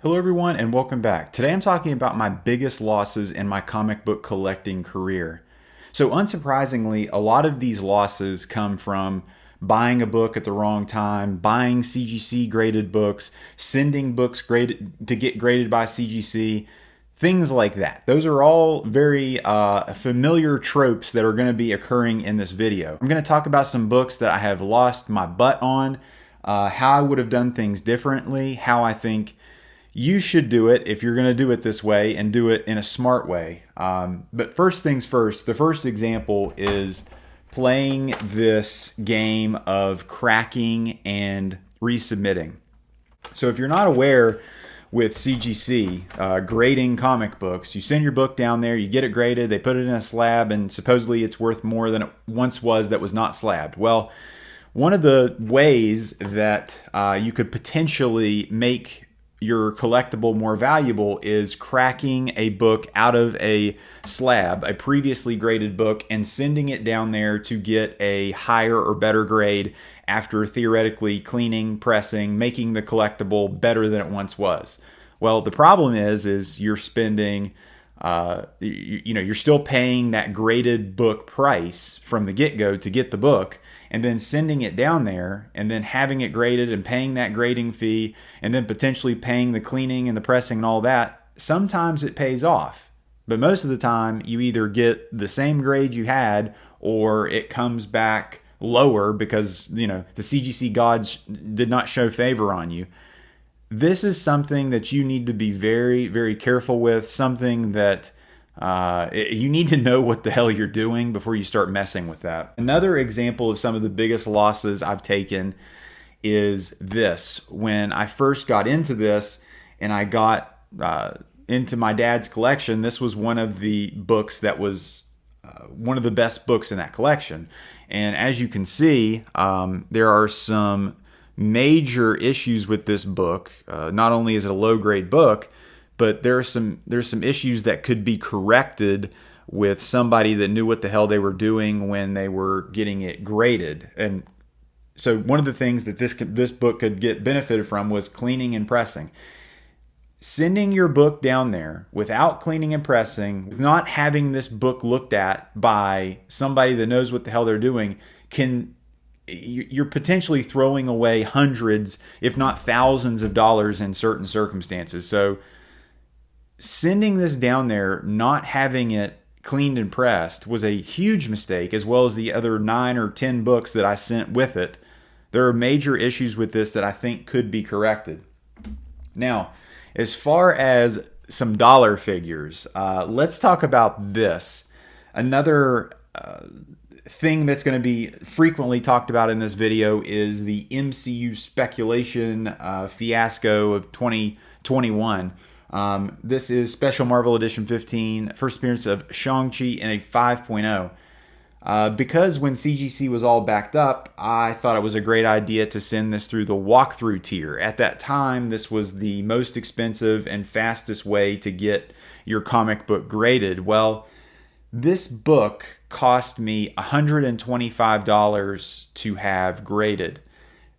Hello everyone and welcome back. Today I'm talking about my biggest losses in my comic book collecting career. So unsurprisingly, a lot of these losses come from buying a book at the wrong time, buying CGC graded books, sending books graded to get graded by CGC, things like that. Those are all very familiar tropes that are going to be occurring in this video. I'm going to talk about some books that I have lost my butt on, how I would have done things differently, how I think you should do it if you're going to do it this way and do it in a smart way. But first things first, the first example is playing this game of cracking and resubmitting. So if you're not aware with CGC, grading comic books, you send your book down there, you get it graded, they put it in a slab, and supposedly it's worth more than it once was that was not slabbed. Well, one of the ways that you could potentially make your collectible more valuable is cracking a book out of a slab, a previously graded book, and sending it down there to get a higher or better grade after theoretically cleaning, pressing, making the collectible better than it once was. Well, the problem is you're spending, you're still paying that graded book price from the get-go to get the book, and then sending it down there and then having it graded and paying that grading fee and then potentially paying the cleaning and the pressing and all that. Sometimes it pays off, but most of the time you either get the same grade you had or it comes back lower because, the CGC gods did not show favor on you. This is something that you need to be very, very careful with, something that you need to know what the hell you're doing before you start messing with that. Another example of some of the biggest losses I've taken is this. When I first got into this and I got into my dad's collection, this was one of the books that was one of the best books in that collection. And as you can see, there are some major issues with this book. Not only is it a low-grade book, but there's some issues that could be corrected with somebody that knew what the hell they were doing when they were getting it graded. And so one of the things that this book could get benefited from was cleaning and pressing. Sending your book down there without cleaning and pressing, with not having this book looked at by somebody that knows what the hell they're doing, you're potentially throwing away hundreds, if not thousands of dollars in certain circumstances. So sending this down there, not having it cleaned and pressed, was a huge mistake, as well as the other 9 or 10 books that I sent with it. There are major issues with this that I think could be corrected. Now, as far as some dollar figures, let's talk about this. Another thing that's going to be frequently talked about in this video is the MCU Speculation fiasco of 2021. This is Special Marvel Edition 15, first appearance of Shang-Chi in a 5.0. Because when CGC was all backed up, I thought it was a great idea to send this through the walkthrough tier. At that time, this was the most expensive and fastest way to get your comic book graded. Well, this book cost me $125 to have graded.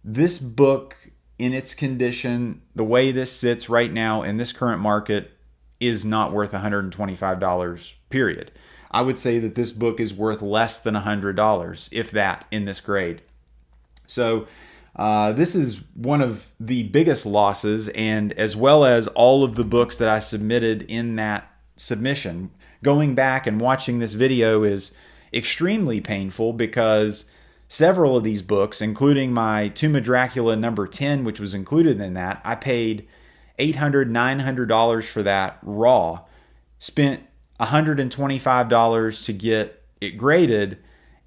This book, in its condition, the way this sits right now in this current market, is not worth $125, period. I would say that this book is worth less than $100, if that, in this grade. So this is one of the biggest losses, and as well as all of the books that I submitted in that submission. Going back and watching this video is extremely painful because several of these books, including my Tuma Dracula number 10, which was included in that, I paid $800, $900 for that raw, spent $125 to get it graded,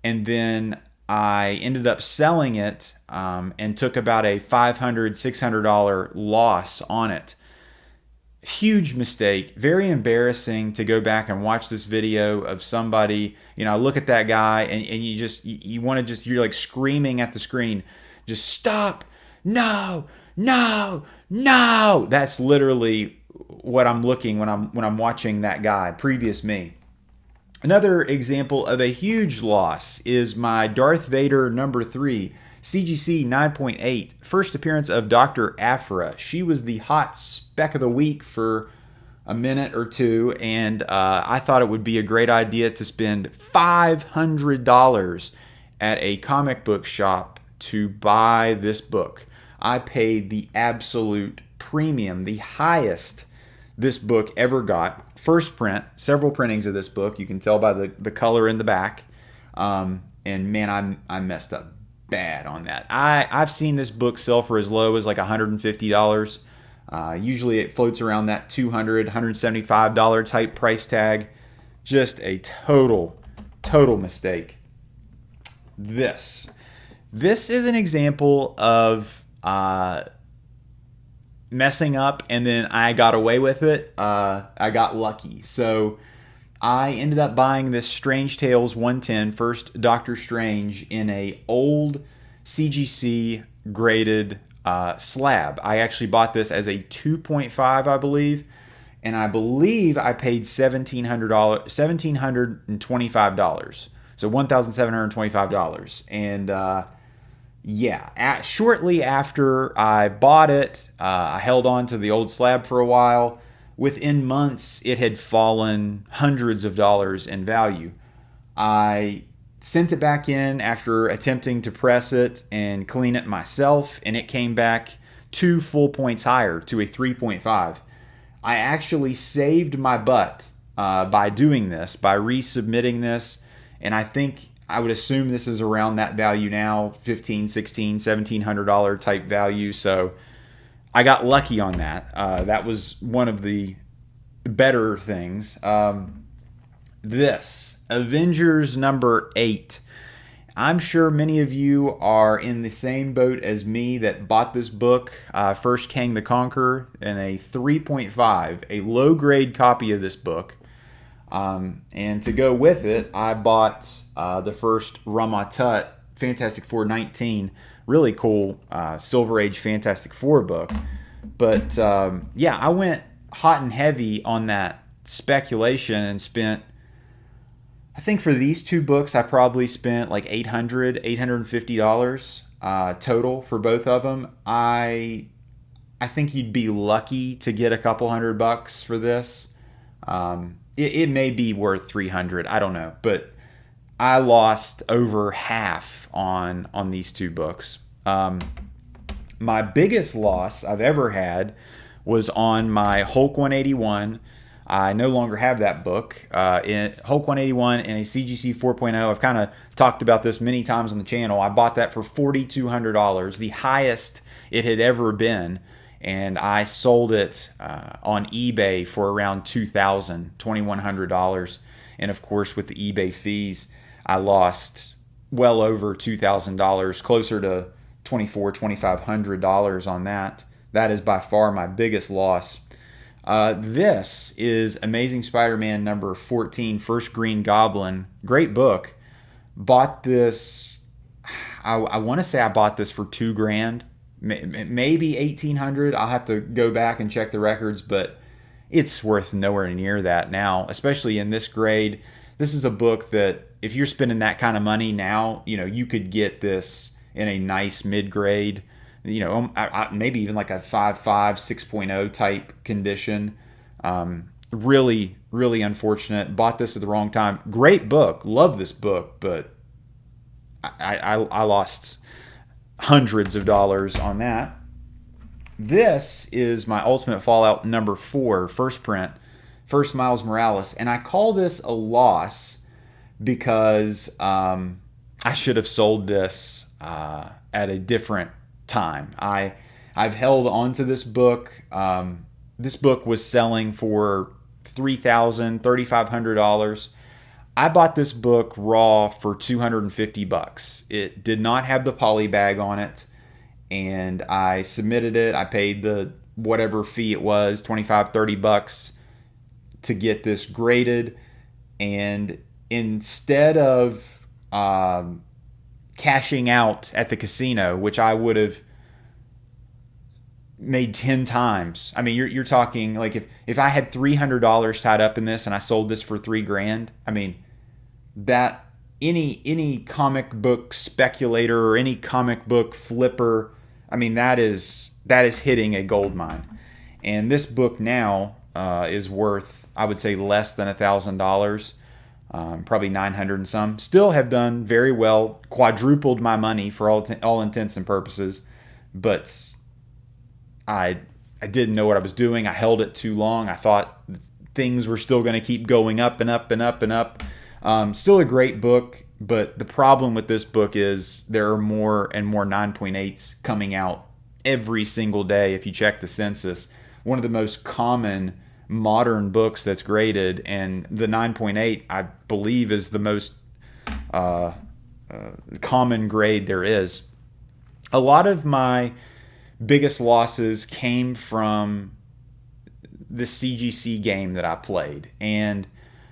and then I ended up selling it and took about a $500, $600 loss on it. Huge mistake, very embarrassing to go back and watch this video of somebody, I look at that guy and you want to you're like screaming at the screen, just stop, no, no, no. That's literally what I'm looking when I'm watching that guy, previous me. Another example of a huge loss is my Darth Vader number 3 CGC 9.8, first appearance of Dr. Aphra. She was the hot spec of the week for a minute or two, and I thought it would be a great idea to spend $500 at a comic book shop to buy this book. I paid the absolute premium, the highest this book ever got. First print, several printings of this book. You can tell by the color in the back. And man, I messed up bad on that. I've seen this book sell for as low as like $150. Usually it floats around that $200, $175 type price tag. Just a total mistake. This is an example of messing up, and then I got away with it. I got lucky. So I ended up buying this Strange Tales 110, first Doctor Strange, in a old CGC graded slab. I actually bought this as a 2.5, I believe, and I believe I paid $1,725. So $1,725. And shortly after I bought it, I held on to the old slab for a while. Within months, it had fallen hundreds of dollars in value. I sent it back in after attempting to press it and clean it myself, and it came back 2 full points higher to a 3.5. I actually saved my butt by doing this, by resubmitting this, and I would assume this is around that value now, $1,500, $1,600, $1,700 type value. So I got lucky on that. That was one of the better things. This Avengers number 8. I'm sure many of you are in the same boat as me that bought this book, First Kang the Conqueror, in a 3.5, a low grade copy of this book. And to go with it, I bought the first Ramatut Fantastic Four 19, really cool Silver Age Fantastic Four book. But I went hot and heavy on that speculation and spent, I think for these two books, I probably spent like $850 total for both of them. I think you'd be lucky to get a couple $100 for this. It may be worth $300. I don't know, but I lost over half on these two books. My biggest loss I've ever had was on my Hulk 181. I no longer have that book. In Hulk 181 and a CGC 4.0. I've kind of talked about this many times on the channel. I bought that for $4,200, the highest it had ever been. And I sold it on eBay for around $2,000, $2,100. And of course, with the eBay fees, I lost well over $2,000, closer to $2,400, $2,500 on that. That is by far my biggest loss. This is Amazing Spider-Man number 14, First Green Goblin. Great book. Bought this, I want to say I bought this for $2,000. Maybe $1,800. I'll have to go back and check the records, but it's worth nowhere near that now, especially in this grade. This is a book that if you're spending that kind of money now, you could get this in a nice mid-grade, maybe even like a 5.5, 6.0 type condition. Really, really unfortunate. Bought this at the wrong time. Great book. Love this book, but I lost hundreds of dollars on that. This is my Ultimate Fallout number 4, first print, first Miles Morales, and I call this a loss because I should have sold this at a different time. I've held on to this book. This book was selling for $3,000, $3,500. I bought this book raw for $250. It did not have the poly bag on it, and I submitted it. I paid the whatever fee it was, $25, $30 to get this graded. And instead of cashing out at the casino, which I would have made 10 times. I mean, you're talking like if I had $300 tied up in this and I sold this for $3,000, I mean, that any comic book speculator or any comic book flipper, I mean, that is hitting a gold mine. And this book now is worth, I would say, less than $1,000, probably 900 and some. Still have done very well, quadrupled my money for all intents and purposes, but I didn't know what I was doing. I held it too long. I thought things were still going to keep going up and up and up and up. Still a great book, but the problem with this book is there are more and more 9.8s coming out every single day. If you check the census, one of the most common modern books that's graded, and the 9.8, I believe, is the most common grade there is. A lot of my biggest losses came from the CGC game that I played. And,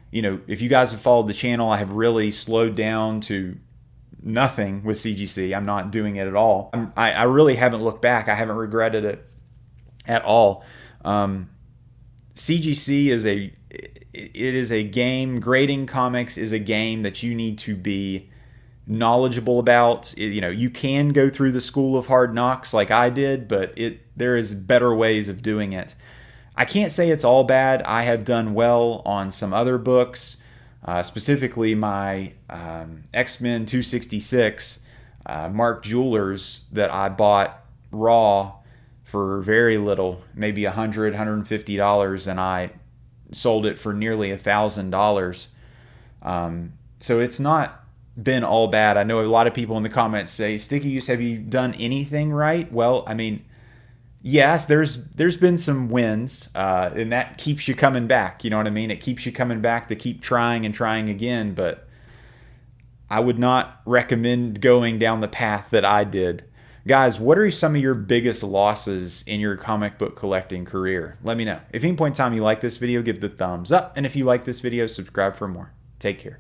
you know, if you guys have followed the channel, I have really slowed down to nothing with CGC. I'm not doing it at all. I really haven't looked back. I haven't regretted it at all. CGC is a game. Grading comics is a game that you need to be knowledgeable about. You know, you can go through the school of hard knocks like I did, but there is better ways of doing it. I can't say it's all bad. I have done well on some other books, specifically my X-Men 266 Mark Jewelers that I bought raw for very little, maybe $100, $150, and I sold it for nearly $1,000. So it's not been all bad. I know a lot of people in the comments say, Sticky Goose, have you done anything right? Well, I mean, yes, there's been some wins, and that keeps you coming back. You know what I mean? It keeps you coming back to keep trying and trying again, but I would not recommend going down the path that I did. Guys, what are some of your biggest losses in your comic book collecting career? Let me know. If at any point in time you like this video, give the thumbs up. And if you like this video, subscribe for more. Take care.